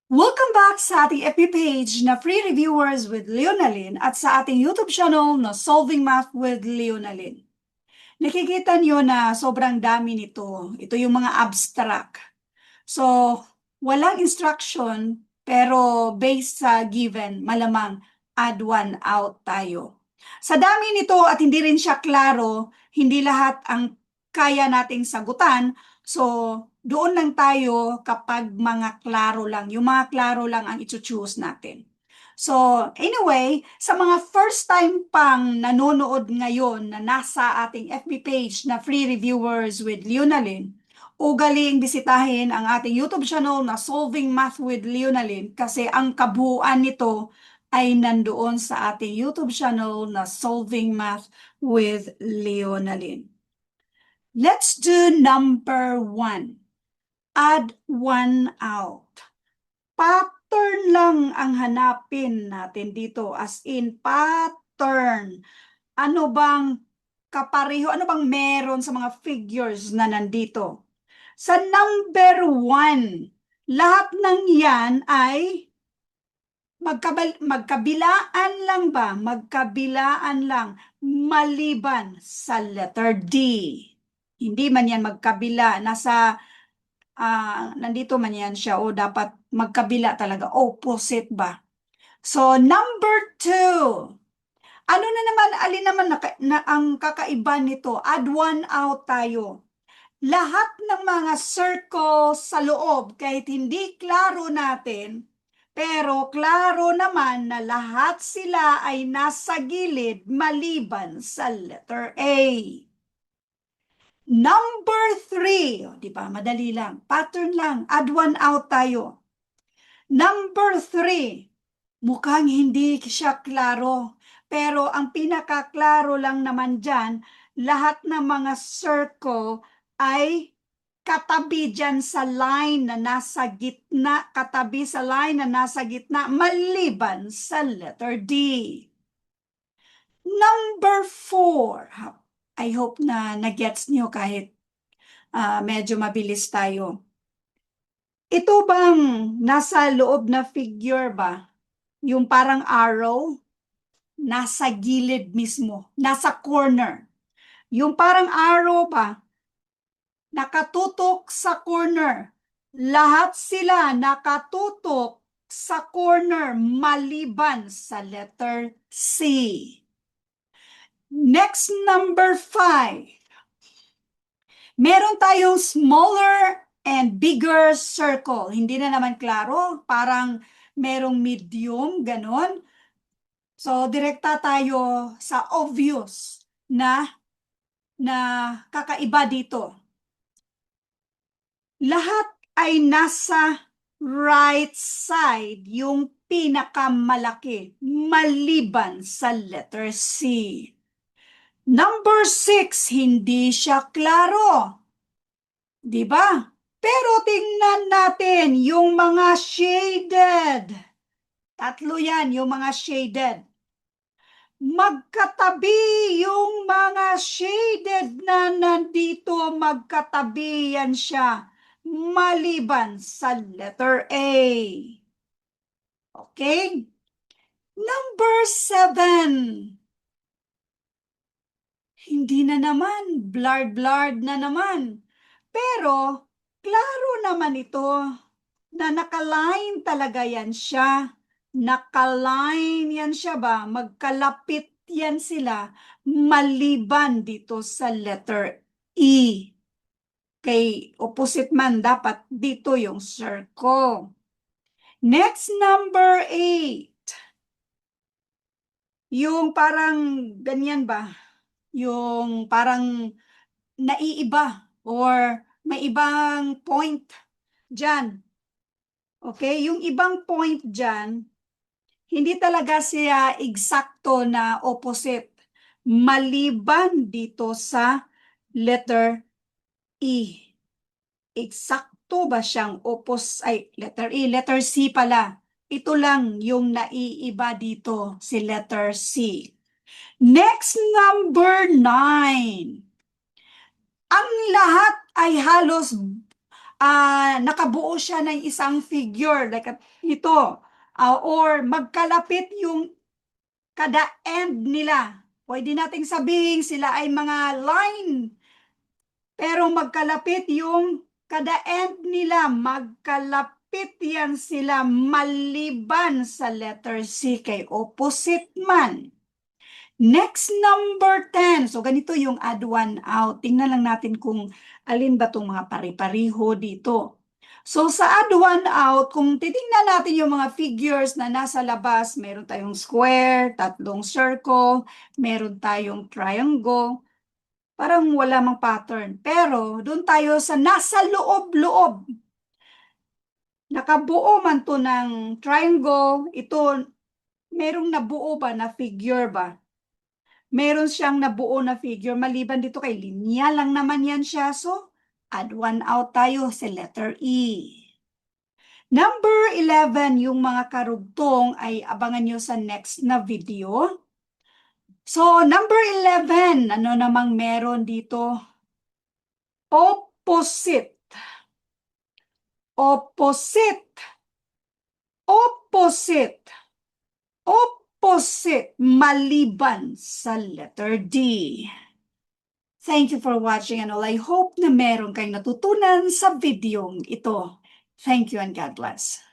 Welcome back sa ating FB page na Free Reviewers with Leonalyn at sa ating YouTube channel na Solving Math with Leonalyn. Nakikita niyo na sobrang dami nito. Ito yung mga abstract. So, walang instruction pero based sa given, malamang add one out tayo. Sa dami nito at hindi rin siya klaro, hindi lahat ang kaya nating sagutan. So, doon lang tayo kapag mga klaro lang. Yung mga klaro lang ang i-choose natin. So, anyway, sa mga first time pang nanonood ngayon na nasa ating FB page na Free Reviewers with Leonalyn, ugaling bisitahin ang ating YouTube channel na Solving Math with Leonalyn kasi ang kabuuan nito ay nandoon sa ating YouTube channel na Solving Math with Leonalyn. Let's do number 1. Add one out. Pattern lang ang hanapin natin dito, as in pattern. Ano bang kapareho, ano bang meron sa mga figures na nandito? Sa number 1, lahat ng yan ay magkabilaan lang ba? Magkabilaan lang, maliban sa letter D. Hindi man yan magkabila, nandito man yan siya, o dapat magkabila talaga, opposite ba? So, number 2, ano na naman, alin naman na ang kakaiba nito? Add one out tayo. Lahat ng mga circle sa loob, kahit hindi klaro natin, pero klaro naman na lahat sila ay nasa gilid maliban sa letter A. Number 3, di ba? Madali lang. Pattern lang. Add one out tayo. Number 3, mukhang hindi siya klaro. Pero ang pinakaklaro lang naman dyan, lahat ng mga circle ay katabi dyan sa line na nasa gitna, katabi sa line na nasa gitna, maliban sa letter D. Number 4, I hope na nagets nyo kahit medyo mabilis tayo. Ito bang nasa loob na figure ba? Yung parang arrow, nasa gilid mismo, nasa corner. Yung parang arrow ba, nakatutok sa corner. Lahat sila nakatutok sa corner maliban sa letter C. Next, number 5. Meron tayong smaller and bigger circle. Hindi na naman klaro, parang merong medium, ganon. So, direkta tayo sa obvious na kakaiba dito. Lahat ay nasa right side, yung pinakamalaki, maliban sa letter C. Number 6, hindi siya klaro. Di ba? Pero tingnan natin yung mga shaded. Tatlo yan, yung mga shaded. Magkatabi yung mga shaded na nandito, magkatabi yan siya, maliban sa letter A. Okay? Number 7. Hindi na naman, blurred na naman. Pero, klaro naman ito na nakaline talaga yan siya. Nakaline yan siya ba? Magkalapit yan sila maliban dito sa letter E. Kay opposite man, dapat dito yung circle. Next, number 8. Yung parang ganyan ba? Yung parang naiiba or may ibang point dyan. Okay? Yung ibang point dyan, hindi talaga siya eksakto na opposite. Maliban dito sa letter E. Eksakto ba siyang letter E, letter C pala. Ito lang yung naiiba dito, si letter C. Next, number 9. Ang lahat ay halos nakabuo siya ng isang figure like ito, or magkalapit yung kada end nila. Pwede nating sabihin sila ay mga line, pero magkalapit yung kada end nila, magkalapit yan sila maliban sa letter C kay opposite man. Next, number 10. So, ganito yung add one out. Tingnan lang natin kung alin ba itong mga pari-pariho dito. So, sa add one out, kung titingnan natin yung mga figures na nasa labas, meron tayong square, tatlong circle, meron tayong triangle, parang wala mang pattern. Pero, doon tayo sa nasa loob-loob. Nakabuo man to ng triangle, ito, merong nabuo ba na figure ba? Meron siyang nabuo na figure. Maliban dito kay linya lang naman yan siya. So, add one out tayo sa letter E. Number 11, yung mga karugtong ay abangan nyo sa next na video. So, number 11, ano namang meron dito? Opposite. Opposite. Opposite. Opposite. Maliban sa letter D. Thank you for watching and all. I hope na meron kayong natutunan sa videong ito. Thank you and God bless.